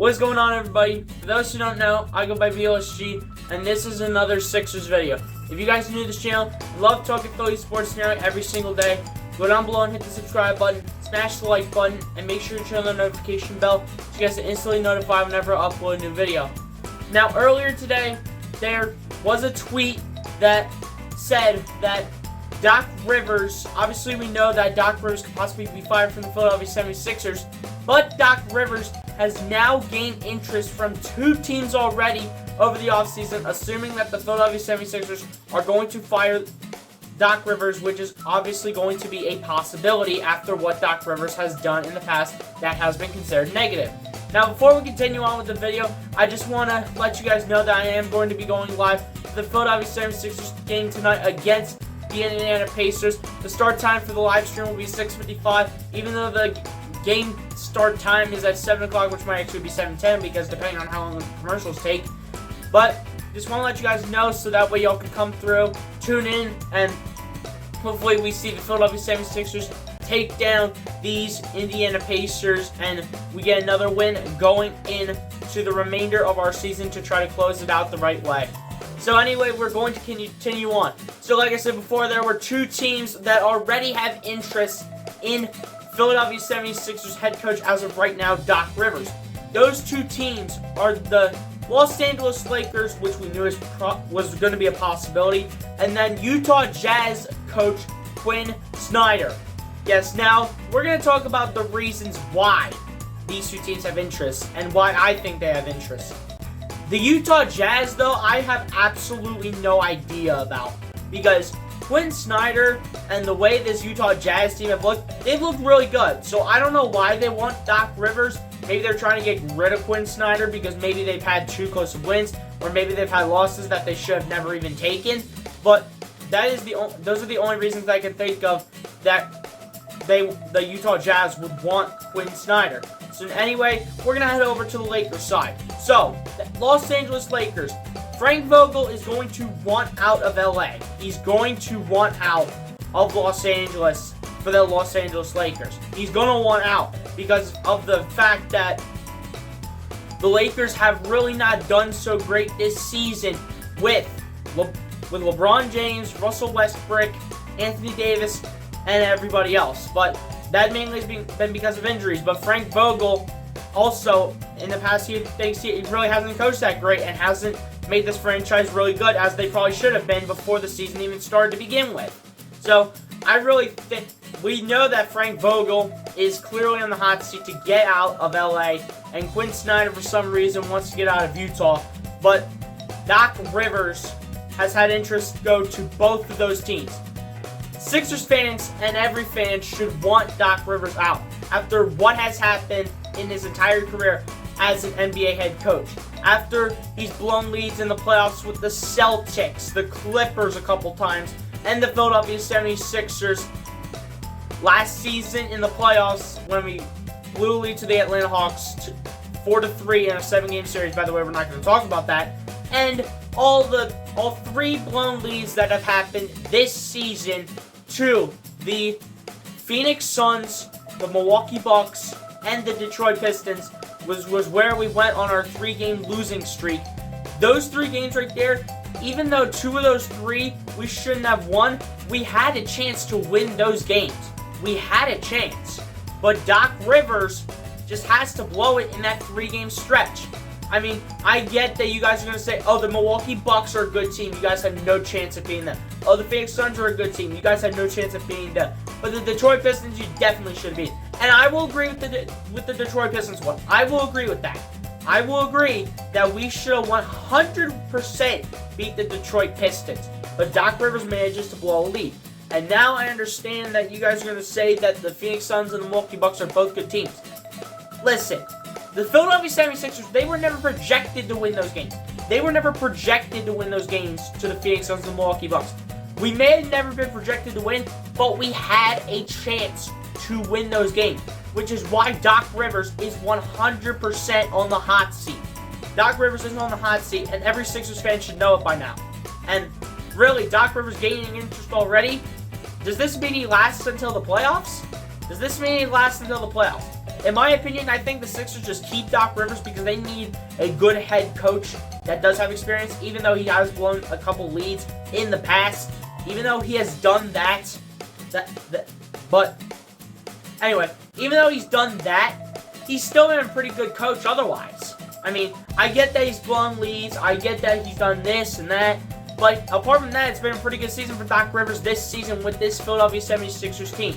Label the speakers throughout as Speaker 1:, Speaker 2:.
Speaker 1: What's going on, everybody? For those who don't know, I go by BLSG, and this is another Sixers video. If you guys are new to this channel, love talking Philly sports now every single day. Go down below and hit the subscribe button, smash the like button, and make sure to turn on the notification bell so you guys are instantly notified whenever I upload a new video. Now, earlier today, there was a tweet that said that Doc Rivers, obviously we know that Doc Rivers could possibly be fired from the Philadelphia 76ers, but Doc Rivers has now gained interest from two teams already over the offseason, assuming that the Philadelphia 76ers are going to fire Doc Rivers, which is obviously going to be a possibility after what Doc Rivers has done in the past that has been considered negative. Now, before we continue on with the video, I just want to let you guys know that I am going to be going live for the Philadelphia 76ers game tonight against the Indiana Pacers. The start time for the live stream will be 6:55, even though the game start time is at 7 o'clock, which might actually be 7:10 because depending on how long the commercials take. But just want to let you guys know so that way y'all can come through, tune in, and hopefully we see the Philadelphia 76ers take down these Indiana Pacers and we get another win going into the remainder of our season to try to close it out the right way. So anyway, we're going to continue on. So like I said before, there were two teams that already have interest in Philadelphia 76ers head coach as of right now, Doc Rivers. Those two teams are the Los Angeles Lakers, which we knew was going to be a possibility, and then Utah Jazz coach Quinn Snyder. Yes, now we're going to talk about the reasons why these two teams have interest and why I think they have interest. The Utah Jazz, though, I have absolutely no idea about, because Quinn Snyder and the way this Utah Jazz team have looked, they've looked really good. So I don't know why they want Doc Rivers. Maybe they're trying to get rid of Quinn Snyder because maybe they've had too close of wins, or maybe they've had losses that they should have never even taken. But those are the only reasons I can think of that the Utah Jazz would want Quinn Snyder. So anyway, we're going to head over to the Lakers side. So, the Los Angeles Lakers, Frank Vogel is going to want out of LA. He's going to want out of Los Angeles for the Los Angeles Lakers. He's going to want out because of the fact that the Lakers have really not done so great this season with LeBron James, Russell Westbrook, Anthony Davis, and everybody else. But that mainly has been because of injuries. But Frank Vogel also, in the past, he really hasn't coached that great and hasn't made this franchise really good as they probably should have been before the season even started to begin with. So, I really think we know that Frank Vogel is clearly on the hot seat to get out of LA, and Quinn Snyder, for some reason, wants to get out of Utah. But Doc Rivers has had interest go to both of those teams. Sixers fans and every fan should want Doc Rivers out after what has happened in his entire career as an NBA head coach. After he's blown leads in the playoffs with the Celtics, the Clippers a couple times, and the Philadelphia 76ers last season in the playoffs when we blew a lead to the Atlanta Hawks 4-3 in a 7-game series. By the way, we're not going to talk about that. And all three blown leads that have happened this season to the Phoenix Suns, the Milwaukee Bucks, and the Detroit Pistons was where we went on our 3-game losing streak. Those 3 games right there, even though 2 of those 3 we shouldn't have won, we had a chance to win those games. We had a chance. But Doc Rivers just has to blow it in that 3-game stretch. I mean, I get that you guys are going to say, oh, the Milwaukee Bucks are a good team. You guys had no chance of beating them. Oh, the Phoenix Suns are a good team. You guys had no chance of beating them. But the Detroit Pistons, you definitely should have beaten. And I will agree with the Detroit Pistons one. I will agree with that. I will agree that we should have 100% beat the Detroit Pistons. But Doc Rivers manages to blow a lead. And now I understand that you guys are going to say that the Phoenix Suns and the Milwaukee Bucks are both good teams. Listen. The Philadelphia 76ers, they were never projected to win those games. They were never projected to win those games to the Phoenix Suns and the Milwaukee Bucks. We may have never been projected to win, but we had a chance to win those games, which is why Doc Rivers is 100% on the hot seat. Doc Rivers is on the hot seat, and every Sixers fan should know it by now. And really, Doc Rivers gaining interest already. Does this mean he lasts until the playoffs? in my opinion, I think the Sixers just keep Doc Rivers because they need a good head coach that does have experience, even though he has blown a couple leads in the past. Even though he has done but anyway, even though he's done that, he's still been a pretty good coach otherwise. I mean, I get that he's blown leads, I get that he's done this and that, but apart from that, it's been a pretty good season for Doc Rivers this season with this Philadelphia 76ers team.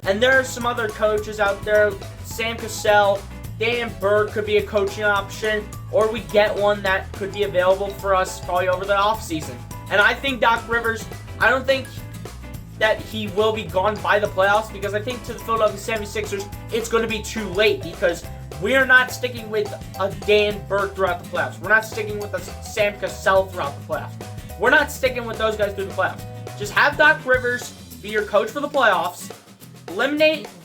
Speaker 1: And there are some other coaches out there. Sam Cassell, Dan Burke could be a coaching option, or we get one that could be available for us probably over the offseason. And I think Doc Rivers, I don't think that he will be gone by the playoffs, because I think to the Philadelphia 76ers, it's going to be too late, because we are not sticking with a Dan Burke throughout the playoffs. We're not sticking with a Sam Cassell throughout the playoffs. We're not sticking with those guys through the playoffs. Just have Doc Rivers be your coach for the playoffs.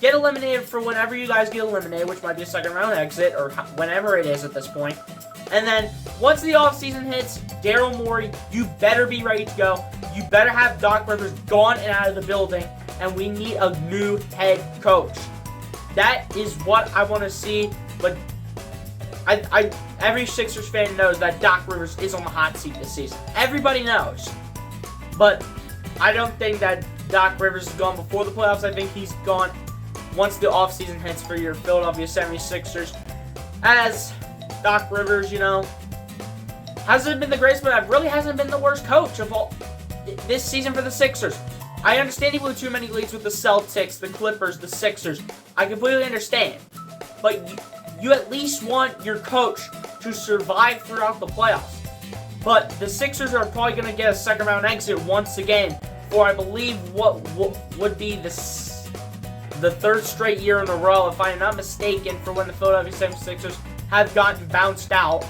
Speaker 1: Get eliminated for whenever you guys get eliminated, which might be a second round exit, or whenever it is at this point. And then, once the offseason hits, Daryl Morey, you better be ready to go. You better have Doc Rivers gone and out of the building, and we need a new head coach. That is what I want to see, but every Sixers fan knows that Doc Rivers is on the hot seat this season. Everybody knows. But I don't think that Doc Rivers is gone before the playoffs. I think he's gone once the offseason hits for your Philadelphia 76ers. As Doc Rivers, hasn't been the greatest, but really hasn't been the worst coach of all this season for the Sixers. I understand he blew too many leads with the Celtics, the Clippers, the Sixers. I completely understand. But you at least want your coach to survive throughout the playoffs. But the Sixers are probably going to get a second round exit once again for, I believe, what would be the third straight year in a row, if I'm not mistaken, for when the Philadelphia 76ers have gotten bounced out.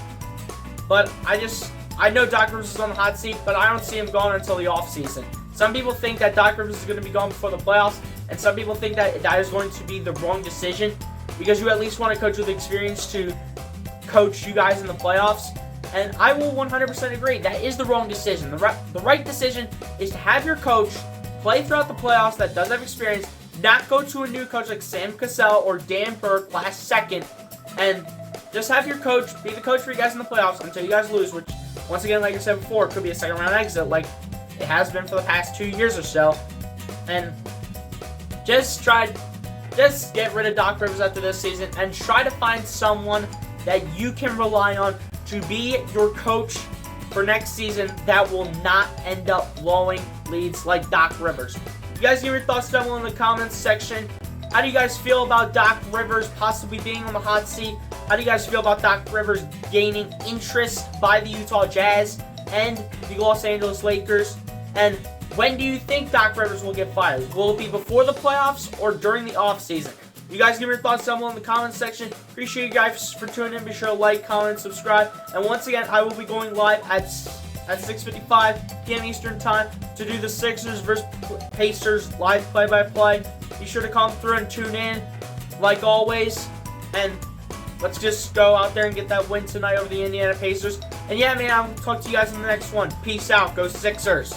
Speaker 1: But I know Doc Rivers is on the hot seat, but I don't see him gone until the offseason. Some people think that Doc Rivers is going to be gone before the playoffs, and some people think that that is going to be the wrong decision, because you at least want a coach with experience to coach you guys in the playoffs. And I will 100% agree, that is the wrong decision. The right decision is to have your coach play throughout the playoffs that does have experience, not go to a new coach like Sam Cassell or Dan Burke last second, and just have your coach be the coach for you guys in the playoffs until you guys lose, which, once again, like I said before, could be a second round exit like it has been for the past 2 years or so. And just get rid of Doc Rivers after this season and try to find someone that you can rely on to be your coach for next season that will not end up blowing leads like Doc Rivers. You guys give your thoughts down below in the comments section. How do you guys feel about Doc Rivers possibly being on the hot seat? How do you guys feel about Doc Rivers gaining interest by the Utah Jazz and the Los Angeles Lakers? And when do you think Doc Rivers will get fired? Will it be before the playoffs or during the offseason? You guys give your thoughts down below in the comments section. Appreciate you guys for tuning in. Be sure to like, comment, subscribe. And once again, I will be going live at 6:55 p.m. Eastern Time to do the Sixers versus Pacers live play-by-play. Be sure to come through and tune in, like always. And let's just go out there and get that win tonight over the Indiana Pacers. And yeah, man, I'll talk to you guys in the next one. Peace out. Go Sixers.